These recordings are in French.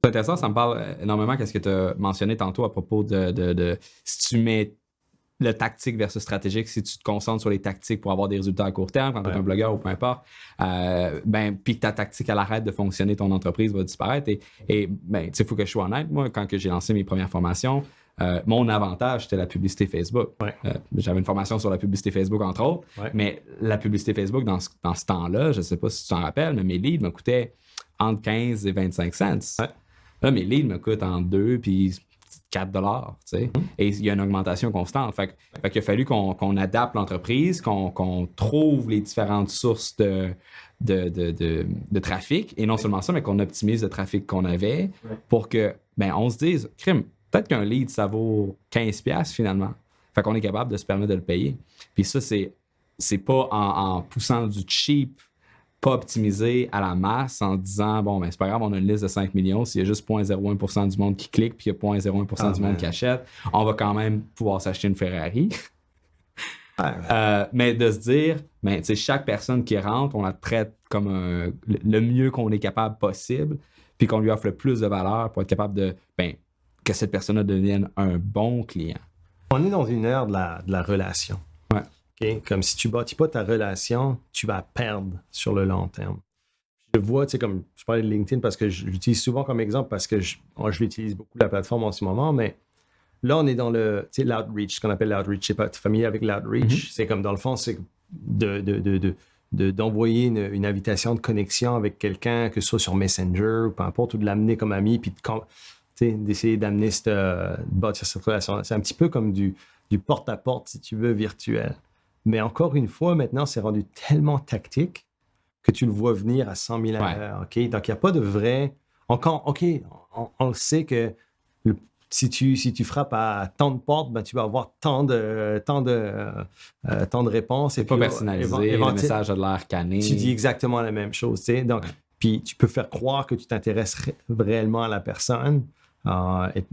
C'est intéressant, ça me parle énormément qu'est-ce que tu as mentionné tantôt à propos de si tu mets le tactique versus stratégique, si tu te concentres sur les tactiques pour avoir des résultats à court terme, quand tu es un blogueur ou peu importe, puis que ta tactique, elle arrête de fonctionner, ton entreprise va disparaître. Et tu sais, il faut que je sois honnête, moi, quand j'ai lancé mes premières formations, mon avantage, c'était la publicité Facebook. Ouais. J'avais une formation sur la publicité Facebook, entre autres, mais la publicité Facebook, dans ce temps-là, je ne sais pas si tu t'en rappelles, mais mes leads me coûtaient entre 15 et 25 cents. Ouais. Là, mes leads me coûtent entre 2 puis 4 $, tu sais. Et il y a une augmentation constante. Fait qu'il a fallu qu'on adapte l'entreprise, qu'on trouve les différentes sources de trafic. Et non seulement ça, mais qu'on optimise le trafic qu'on avait pour que, on se dise, crime, peut-être qu'un lead, ça vaut 15$ finalement. Fait qu'on est capable de se permettre de le payer. Puis ça, c'est pas en poussant du cheap, pas optimisé à la masse en disant, c'est pas grave, on a une liste de 5 millions, s'il y a juste 0.01% du monde qui clique puis il y a 0.01% du monde qui achète, on va quand même pouvoir s'acheter une Ferrari. Mais de se dire, chaque personne qui rentre, on la traite comme le mieux qu'on est capable possible, puis qu'on lui offre le plus de valeur pour être capable de que cette personne-là devienne un bon client. On est dans une ère de la relation. Ouais. Okay? Comme si tu ne bâtis pas ta relation, tu vas perdre sur le long terme. Je vois, comme je parlais de LinkedIn parce que je l'utilise souvent comme exemple parce que je l'utilise beaucoup, la plateforme en ce moment, mais là, on est dans l'outreach, ce qu'on appelle l'outreach. Je ne sais pas, tu es familier avec l'outreach? C'est comme, dans le fond, c'est d'envoyer une invitation de connexion avec quelqu'un, que ce soit sur Messenger ou peu importe, ou de l'amener comme ami, puis d'essayer d'amener bâtir cette relation. C'est un petit peu comme du porte-à-porte, si tu veux, virtuel. Mais encore une fois, maintenant, c'est rendu tellement tactique que tu le vois venir à 100 000 à l'heure. Okay? Donc, il n'y a pas de vrai... Encore, OK, on sait que si tu frappes à tant de portes, tu vas avoir tant de réponses. C'est pas personnalisé, le message a de l'air canné. Tu dis exactement la même chose. Donc, puis tu peux faire croire que tu t'intéresses réellement à la personne,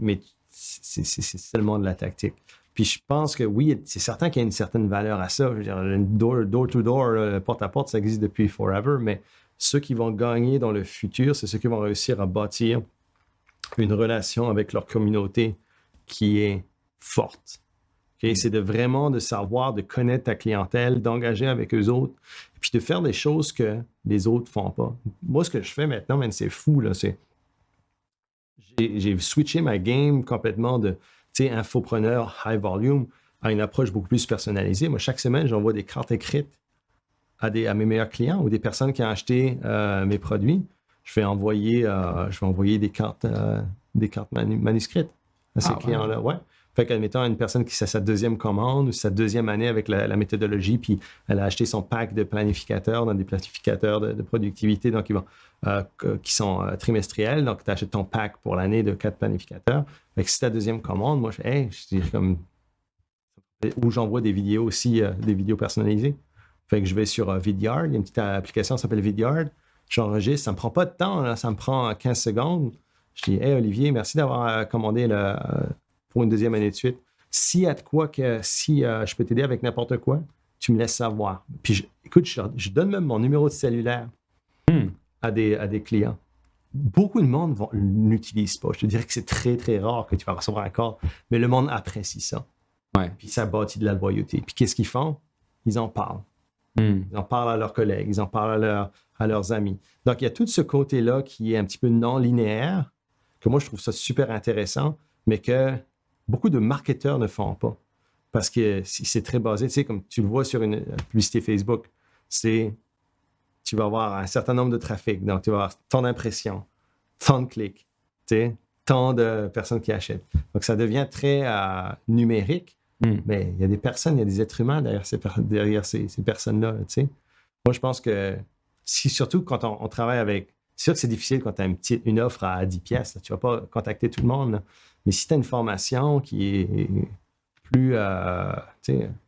mais c'est seulement de la tactique. Puis je pense que oui, c'est certain qu'il y a une certaine valeur à ça. Je veux dire, le door-to-door, porte-à-porte, ça existe depuis forever, mais ceux qui vont gagner dans le futur, c'est ceux qui vont réussir à bâtir une relation avec leur communauté qui est forte. Okay? C'est de savoir, de connaître ta clientèle, d'engager avec eux autres, et puis de faire des choses que les autres ne font pas. Moi, ce que je fais maintenant, c'est fou, là, j'ai switché ma game complètement de infopreneur high volume à une approche beaucoup plus personnalisée. Moi, chaque semaine, j'envoie des cartes écrites à mes meilleurs clients ou des personnes qui ont acheté mes produits. Je vais envoyer des cartes manuscrites à ces clients-là. Ouais. Fait qu'admettons, une personne qui c'est sa deuxième commande ou sa deuxième année avec la méthodologie, puis elle a acheté son pack de planificateurs dans des planificateurs de productivité, donc qui sont trimestriels. Donc, tu achètes ton pack pour l'année de 4 planificateurs. Fait que si c'est ta deuxième commande, moi, je dirais comme... Ou j'envoie des vidéos aussi, des vidéos personnalisées. Fait que je vais sur Vidyard. Il y a une petite application qui s'appelle Vidyard. J'enregistre. Ça ne me prend pas de temps. Là, ça me prend 15 secondes. Je dis, hey Olivier, merci d'avoir commandé pour une deuxième année de suite. S'il y a de quoi je peux t'aider avec n'importe quoi, tu me laisses savoir. Puis, écoute, je donne même mon numéro de cellulaire à des clients. Beaucoup de monde n'utilise pas. Je te dirais que c'est très, très rare que tu vas recevoir un call, mais le monde apprécie ça. Ouais. Puis ça bâtit de la loyauté. Puis qu'est-ce qu'ils font? Ils en parlent. Ils en parlent à leurs collègues, ils en parlent à leurs amis. Donc, il y a tout ce côté-là qui est un petit peu non linéaire, que moi, je trouve ça super intéressant, mais que beaucoup de marketeurs ne font pas. Parce que c'est très basé, tu sais, comme tu le vois sur une publicité Facebook, tu vas avoir un certain nombre de trafic, donc tu vas avoir tant d'impressions, tant de clics, tu sais, tant de personnes qui achètent. Donc, ça devient très numérique, mais il y a des personnes, il y a des êtres humains derrière ces personnes-là, tu sais. Moi, je pense que surtout quand on travaille avec... C'est sûr que c'est difficile quand tu as une offre à 10 pièces, tu ne vas pas contacter tout le monde, là. Mais si tu as une formation qui est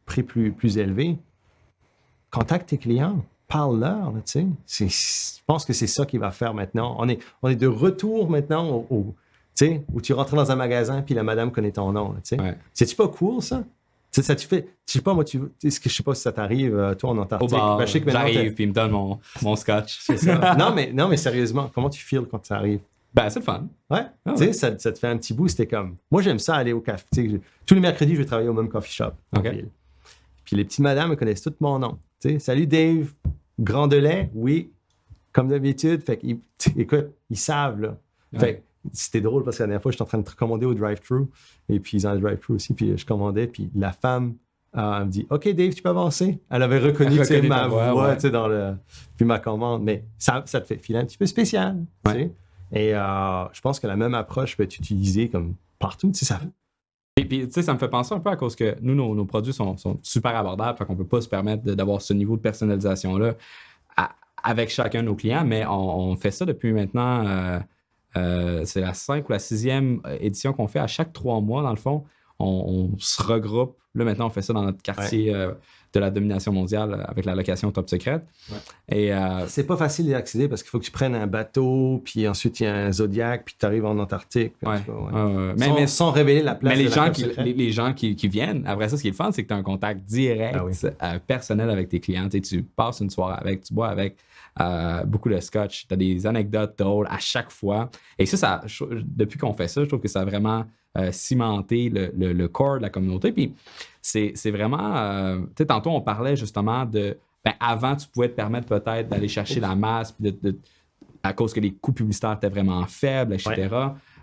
prix plus élevé, contacte tes clients, parle-leur, tu sais. Je pense que c'est ça qui va faire maintenant. On est de retour maintenant où tu rentres dans un magasin puis la madame connaît ton nom, tu sais. Ouais. C'est-tu pas cool, ça? Ça tu fais, je sais pas, moi, je sais pas si ça t'arrive, toi, en Antarctique. Je sais que j'arrive, puis il me donne mon scotch. C'est ça. non, mais sérieusement, comment tu feels quand ça arrive? Ben, c'est le fun. Ouais, Ah tu sais, ouais. ça te fait un petit bout. C'était comme. Moi, j'aime ça aller au café. Tu sais, tous les mercredis, je vais travailler au même coffee shop. en OK. ville. Puis les petites madames, elles connaissent tout mon nom. Tu sais, salut Dave, grand de lait, oui, comme d'habitude. Fait écoute, ils savent, là. Ouais. Fait que c'était drôle parce que la dernière fois, j'étais en train de commander au drive-thru. Et puis, ils ont le drive-thru aussi. Puis je commandais. Puis la femme, elle me dit OK, Dave, tu peux avancer. Elle avait reconnu Elle tu sais, reconnaît ma ta voix, voix ouais. tu sais, dans le. Puis ma commande. Mais ça te fait filer un petit peu spécial. Tu sais. Et je pense que la même approche peut être utilisée comme partout. Tu sais, ça. Puis, tu sais, ça me fait penser un peu à cause que nous, nos produits sont super abordables, fait qu'on peut pas se permettre d'avoir ce niveau de personnalisation-là avec chacun de nos clients, mais on fait ça depuis maintenant, c'est la 5 ou la 6e édition qu'on fait à chaque 3 mois, dans le fond. On se regroupe. Là, maintenant, on fait ça dans notre quartier de la domination mondiale avec la location Top Secret. Ouais. Et, C'est pas facile d'y accéder parce qu'il faut que tu prennes un bateau, puis ensuite il y a un Zodiac, puis tu arrives en Antarctique. Puis en tout cas, ouais. Sans révéler la place mais de la les gens qui viennent, après ça, ce qui est le fun, c'est que tu as un contact direct, personnel avec tes clients. Tu passes une soirée avec, tu bois avec, beaucoup de scotch, tu as des anecdotes drôles à chaque fois. Et ça, depuis qu'on fait ça, je trouve que ça a vraiment cimenté le corps de la communauté. Puis c'est vraiment... tu sais, tantôt, on parlait justement de... Ben, avant, tu pouvais te permettre peut-être d'aller chercher la masse à cause que les coûts publicitaires étaient vraiment faibles, etc.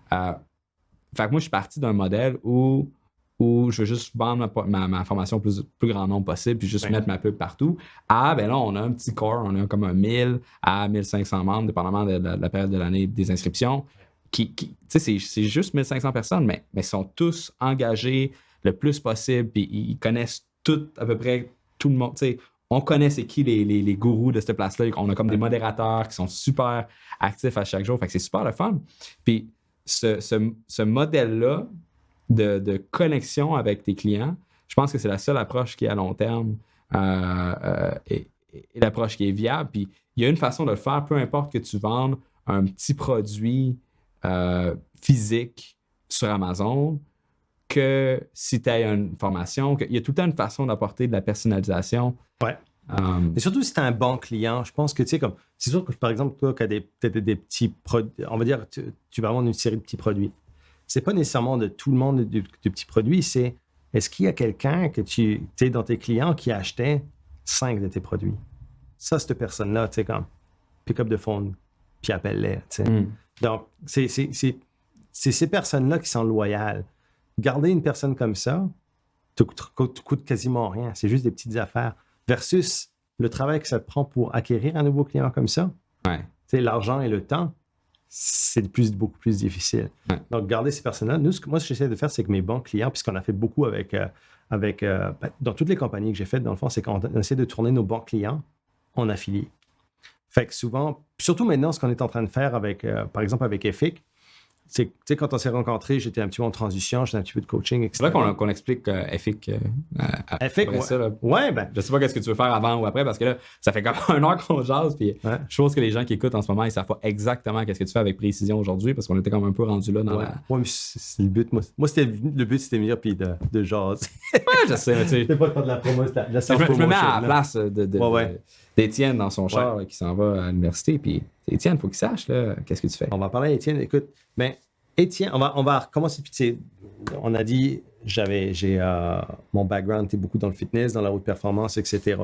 Fait que moi, je suis parti d'un modèle où je veux juste vendre ma formation au plus grand nombre possible puis juste mettre ma pub partout. Ben là, on a un petit corps, on a comme un 1000 à 1500 membres, dépendamment de la période de l'année des inscriptions. Tu sais, c'est juste 1500 personnes, mais ils sont tous engagés le plus possible puis ils connaissent tout, à peu près tout le monde. Tu sais, on connaît c'est qui les gourous de cette place-là. On a comme des modérateurs qui sont super actifs à chaque jour. Fait que c'est super le fun. Puis ce modèle-là de connexion avec tes clients, je pense que c'est la seule approche qui est à long terme et l'approche qui est viable. Puis il y a une façon de le faire, peu importe que tu vendes un petit produit physique sur Amazon, que si tu as une formation, il y a tout le temps une façon d'apporter de la personnalisation. Ouais. Et surtout si tu as un bon client, je pense que tu sais, comme c'est sûr que par exemple, toi, qui as peut-être des petits produits, on va dire, tu vas vendre une série de petits produits. C'est pas nécessairement de tout le monde de petits produits, c'est est-ce qu'il y a quelqu'un que tu sais dans tes clients qui achetait 5 de tes produits? Ça, cette personne-là, tu sais, comme pick up the phone, puis appelle-les. Tu sais. Donc, c'est ces personnes-là qui sont loyales. Garder une personne comme ça te coûte quasiment rien. C'est juste des petites affaires. Versus le travail que ça te prend pour acquérir un nouveau client comme ça. Ouais. Tu sais, l'argent et le temps, c'est beaucoup plus difficile. Ouais. Donc, garder ces personnes-là. Moi, ce que j'essaie de faire, c'est que mes bons clients, puisqu'on a fait beaucoup dans toutes les compagnies que j'ai faites, dans le fond, c'est qu'on essaie de tourner nos bons clients en affiliés. Fait que souvent, surtout maintenant, ce qu'on est en train de faire avec, par exemple, avec EFIC, c'est, tu sais, quand on s'est rencontrés, j'étais un petit peu en transition, j'étais un petit peu de coaching, etc. C'est vrai qu'on explique EFIC EFIC, après ça. Là. Ouais, ben. Je sais pas qu'est-ce que tu veux faire avant ou après, parce que là, ça fait comme 1 heure qu'on jase, puis je pense que les gens qui écoutent en ce moment, ils savent pas exactement qu'est-ce que tu fais avec précision aujourd'hui, parce qu'on était comme un peu rendu là dans la... Ouais, mais c'est le but. Moi le but, c'était de venir puis de jaser. Ouais, je sais, mais tu sais... C'était pas de faire de la promo, c'était de la je me mets à la place Ouais. d'Étienne dans son char là, qui s'en va à l'université, puis Étienne, il faut qu'il sache, là, qu'est-ce que tu fais. On va parler à Étienne. Écoute, ben, Étienne, on va recommencer. Puis, on a dit, j'ai mon background était beaucoup dans le fitness, dans la haute performance, etc.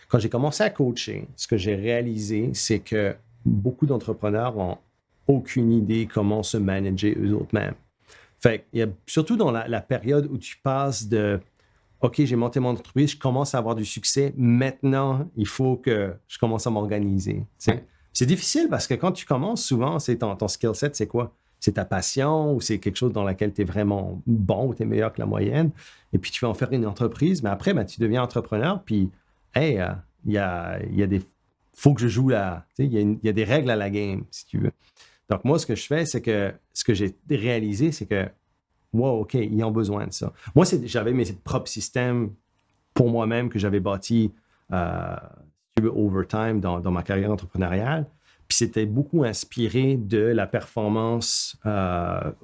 Quand j'ai commencé à coacher, ce que j'ai réalisé, c'est que beaucoup d'entrepreneurs n'ont aucune idée comment se manager eux-mêmes. Fait il y a surtout dans la période où tu passes de OK, j'ai monté mon entreprise, je commence à avoir du succès. Maintenant, il faut que je commence à m'organiser. Ouais. C'est difficile parce que quand tu commences, souvent, c'est ton skill set, c'est quoi? C'est ta passion ou c'est quelque chose dans laquelle tu es vraiment bon ou tu es meilleur que la moyenne. Et puis, tu vas en faire une entreprise. Mais après, tu deviens entrepreneur. Puis, hey, il y a des... faut que je joue là. Il y a des règles à la game, si tu veux. Donc, moi, ce que je fais, c'est que ce que j'ai réalisé, c'est que wow, OK, ils ont besoin de ça. Moi, j'avais mes propres systèmes pour moi-même que j'avais bâtis, si tu veux, over time dans ma carrière entrepreneuriale. Puis c'était beaucoup inspiré de la performance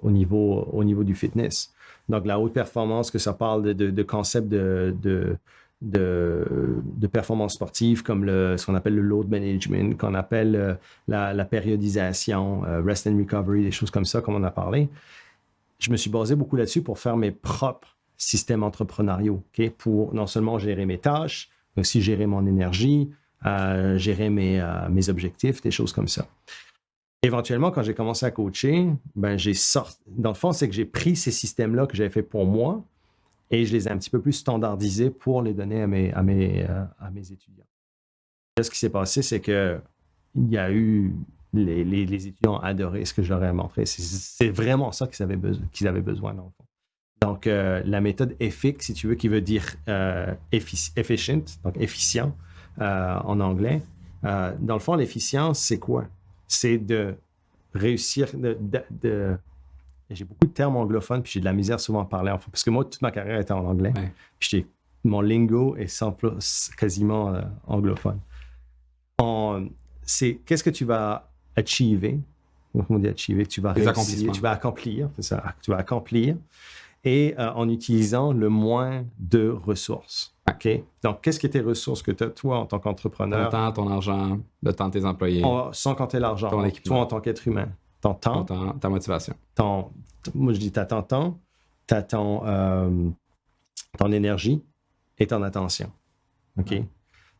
au niveau du fitness. Donc, la haute performance, que ça parle de concept de de performance sportive comme ce qu'on appelle le load management, qu'on appelle la périodisation, rest and recovery, des choses comme ça, comme on a parlé. Je me suis basé beaucoup là-dessus pour faire mes propres systèmes entrepreneuriaux, pour non seulement gérer mes tâches, mais aussi gérer mon énergie, gérer mes objectifs, des choses comme ça. Éventuellement, quand j'ai commencé à coacher, dans le fond, c'est que j'ai pris ces systèmes-là que j'avais fait pour moi et je les ai un petit peu plus standardisés pour les donner à mes étudiants. Là, ce qui s'est passé, c'est que il y a eu les étudiants ont adoré ce que je leur ai montré. C'est vraiment ça qu'ils avaient besoin, dans le fond. Donc, la méthode EFIC, si tu veux, qui veut dire efficient, donc efficient en anglais. Dans le fond, l'efficience, c'est quoi? C'est de réussir j'ai beaucoup de termes anglophones, puis j'ai de la misère souvent à parler en français, parce que moi, toute ma carrière était en anglais. Ouais. Puis mon lingo est quasiment anglophone. Qu'est-ce que tu vas achiever? Comment on dit achiever? Tu vas réussir, tu vas accomplir, c'est ça, tu vas accomplir, et en utilisant le moins de ressources. OK? Donc, qu'est-ce que tes ressources que tu as, toi, en tant qu'entrepreneur? Ton temps, ton argent, le temps de tes employés. Sans compter l'argent. Toi, en tant qu'être humain. Ton temps. Ta motivation. Moi, je dis, tu as ton temps, tu as ton énergie et ton attention. OK? Ouais.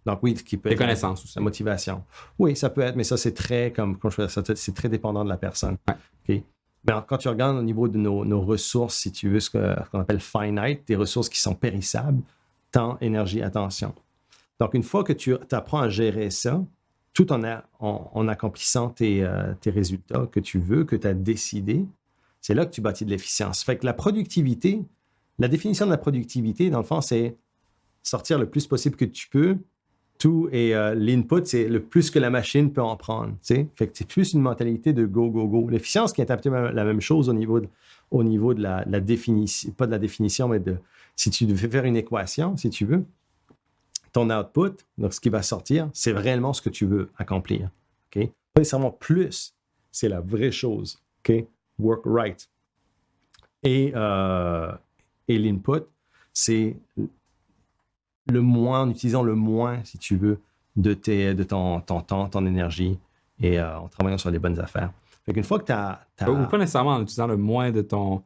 Donc, oui, qui peut être... Tes connaissances aussi. La motivation. Oui, ça peut être, mais ça, c'est très, comme je fais ça, c'est très dépendant de la personne. Ouais. OK? Mais alors, quand tu regardes au niveau de nos ressources, si tu veux, ce qu'on appelle finite, des ressources qui sont périssables, temps, énergie, attention. Donc, une fois que tu apprends à gérer ça, tout en accomplissant tes résultats que tu veux, que tu as décidé, c'est là que tu bâtis de l'efficience. Fait que la productivité, la définition de la productivité, dans le fond, c'est sortir le plus possible que tu peux. Tout et l'input, c'est le plus que la machine peut en prendre. T'sais? Fait que c'est plus une mentalité de go, go, go. L'efficience qui est un peu la même chose au niveau de la définition, pas de la définition, mais si tu devais faire une équation, si tu veux, ton output, donc ce qui va sortir, c'est réellement ce que tu veux accomplir. Okay? Pas nécessairement plus, c'est la vraie chose. Okay? Work right. Et l'input, c'est le moins, en utilisant le moins, si tu veux, de ton temps, ton énergie, et en travaillant sur les bonnes affaires. Fait qu'une fois que tu as... Ou pas nécessairement en utilisant le moins de ton...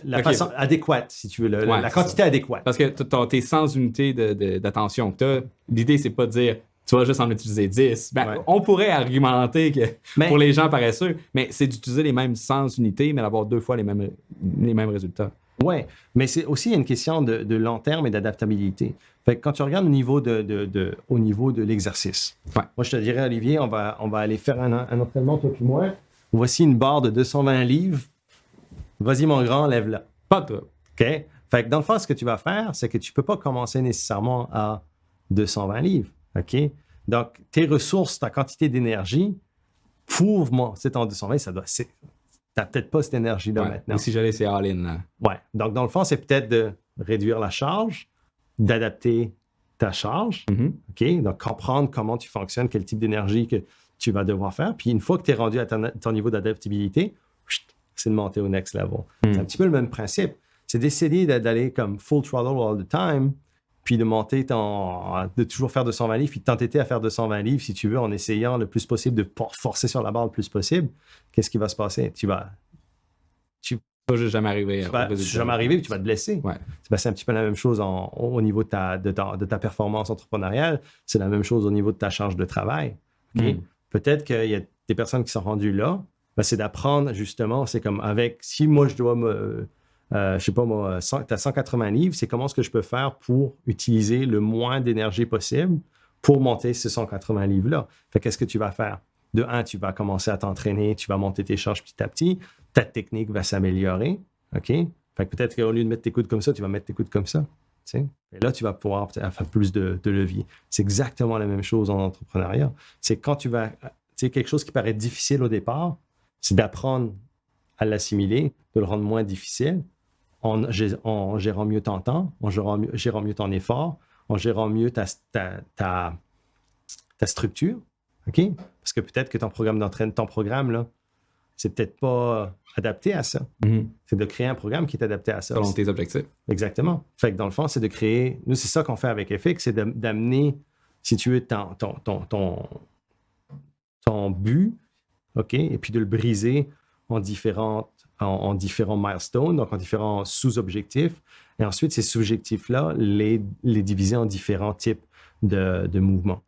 La façon adéquate, si tu veux, la quantité adéquate. Parce que tes 100 unités d'attention que tu as, l'idée, c'est pas de dire tu vas juste en utiliser 10. On pourrait argumenter que pour les gens paresseux, mais c'est d'utiliser les mêmes 100 unités, mais d'avoir 2 fois les mêmes résultats. Oui, mais c'est aussi une question de long terme et d'adaptabilité. Fait que quand tu regardes au niveau de l'exercice, moi, je te dirais, Olivier, on va aller faire un entraînement, toi et moi. Voici une barre de 220 livres. Vas-y, mon grand, lève-la. Pas toi. OK? Fait que dans le fond, ce que tu vas faire, c'est que tu ne peux pas commencer nécessairement à 220 livres. OK? Donc, tes ressources, ta quantité d'énergie, prouve-moi, c'est en 220, ça doit... Tu n'as peut-être pas cette énergie-là maintenant. Et si j'allais, c'est all-in. Là. Ouais. Donc, dans le fond, c'est peut-être de réduire la charge, d'adapter ta charge. Mm-hmm. OK? Donc, comprendre comment tu fonctionnes, quel type d'énergie que tu vas devoir faire. Puis, une fois que tu es rendu à ton niveau d'adaptabilité, c'est de monter au next level. C'est un petit peu le même principe. C'est d'essayer d'aller comme full throttle all the time, puis de monter de toujours faire 220 livres, puis de t'entêter à faire 220 livres, si tu veux, en essayant le plus possible de forcer sur la barre le plus possible. Qu'est-ce qui va se passer? Tu vas jamais arriver. Jamais arriver, puis tu vas te blesser. Ouais. C'est un petit peu la même chose au niveau de ta performance entrepreneuriale. C'est la même chose au niveau de ta charge de travail. Okay? Peut-être qu'il y a des personnes qui sont rendues là. C'est d'apprendre, justement, c'est comme si moi, je dois je sais pas moi, tu as 180 livres, c'est comment est-ce que je peux faire pour utiliser le moins d'énergie possible pour monter ces 180 livres-là. Fait qu'est-ce que tu vas faire? De un, tu vas commencer à t'entraîner, tu vas monter tes charges petit à petit, ta technique va s'améliorer, OK? Fait que peut-être qu'au lieu de mettre tes coudes comme ça, tu vas mettre tes coudes comme ça, tu sais? Et là, tu vas pouvoir faire plus de levier. C'est exactement la même chose en entrepreneuriat. C'est quand tu vas, tu sais, quelque chose qui paraît difficile au départ, c'est d'apprendre à l'assimiler, de le rendre moins difficile, en gérant mieux ton temps, en gérant mieux ton effort, en gérant mieux ta structure. OK? Parce que peut-être que ton programme là, c'est peut-être pas adapté à ça. C'est de créer un programme qui est adapté à ça. Selon tes objectifs. Exactement. Fait que dans le fond, c'est de créer... Nous, c'est ça qu'on fait avec FX, c'est d'amener, si tu veux, ton but, OK, et puis de le briser en différents milestones, donc en différents sous-objectifs. Et ensuite, ces sous-objectifs-là, les diviser en différents types de mouvements.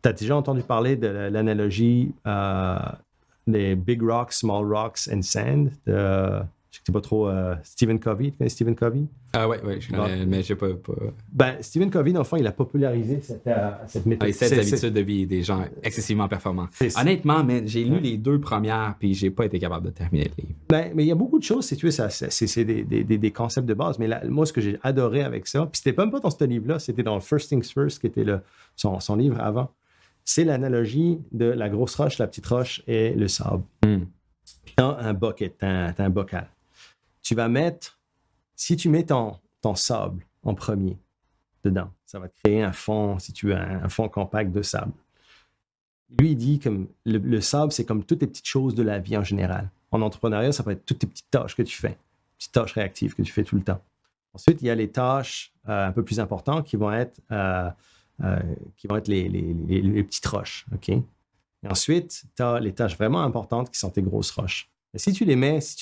Tu as déjà entendu parler de l'analogie des Big Rocks, Small Rocks and Sand de, je sais pas trop, Stephen Covey. Tu connais Stephen Covey? Ah ouais, je connais, mais je sais pas. Ben, Stephen Covey, dans le fond, il a popularisé cette méthode. Les 7 habitudes de vie des gens excessivement performants. Honnêtement, j'ai lu les 2 premières, puis j'ai pas été capable de terminer le livre. Ben, mais il y a beaucoup de choses, si tu veux, c'est des concepts de base. Mais moi, ce que j'ai adoré avec ça, puis c'était même pas dans ce livre-là, c'était dans le First Things First, qui était son livre avant. C'est l'analogie de la grosse roche, la petite roche et le sable. Puis tu as un bucket, t'as un bocal. Tu vas mettre, si tu mets ton sable en premier dedans, ça va te créer un fond, si tu veux, un fond compact de sable. Lui, il dit que le sable, c'est comme toutes les petites choses de la vie en général. En entrepreneuriat, ça peut être toutes les petites tâches que tu fais, petites tâches réactives que tu fais tout le temps. Ensuite, il y a les tâches un peu plus importantes qui vont être les petites roches. OK? Et ensuite, tu as les tâches vraiment importantes qui sont tes grosses roches. Et si tu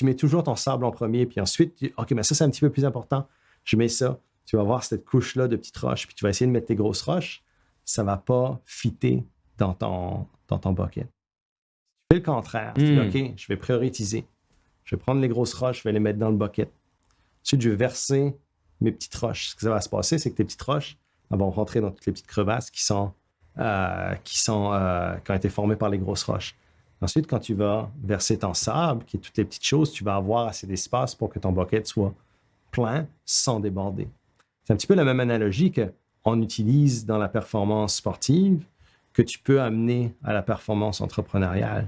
mets toujours ton sable en premier, puis ensuite, OK, mais ça, c'est un petit peu plus important, je mets ça, tu vas voir cette couche-là de petites roches, puis tu vas essayer de mettre tes grosses roches, ça ne va pas fitter dans ton bucket. Tu fais le contraire. Tu dis, OK, je vais prioriser. Je vais prendre les grosses roches, je vais les mettre dans le bucket. Ensuite, je vais verser mes petites roches. Ce que ça va se passer, c'est que tes petites roches vont rentrer dans toutes les petites crevasses qui ont été formées par les grosses roches. Ensuite, quand tu vas verser ton sable, qui est toutes les petites choses, tu vas avoir assez d'espace pour que ton bucket soit plein sans déborder. C'est un petit peu la même analogie qu'on utilise dans la performance sportive, que tu peux amener à la performance entrepreneuriale.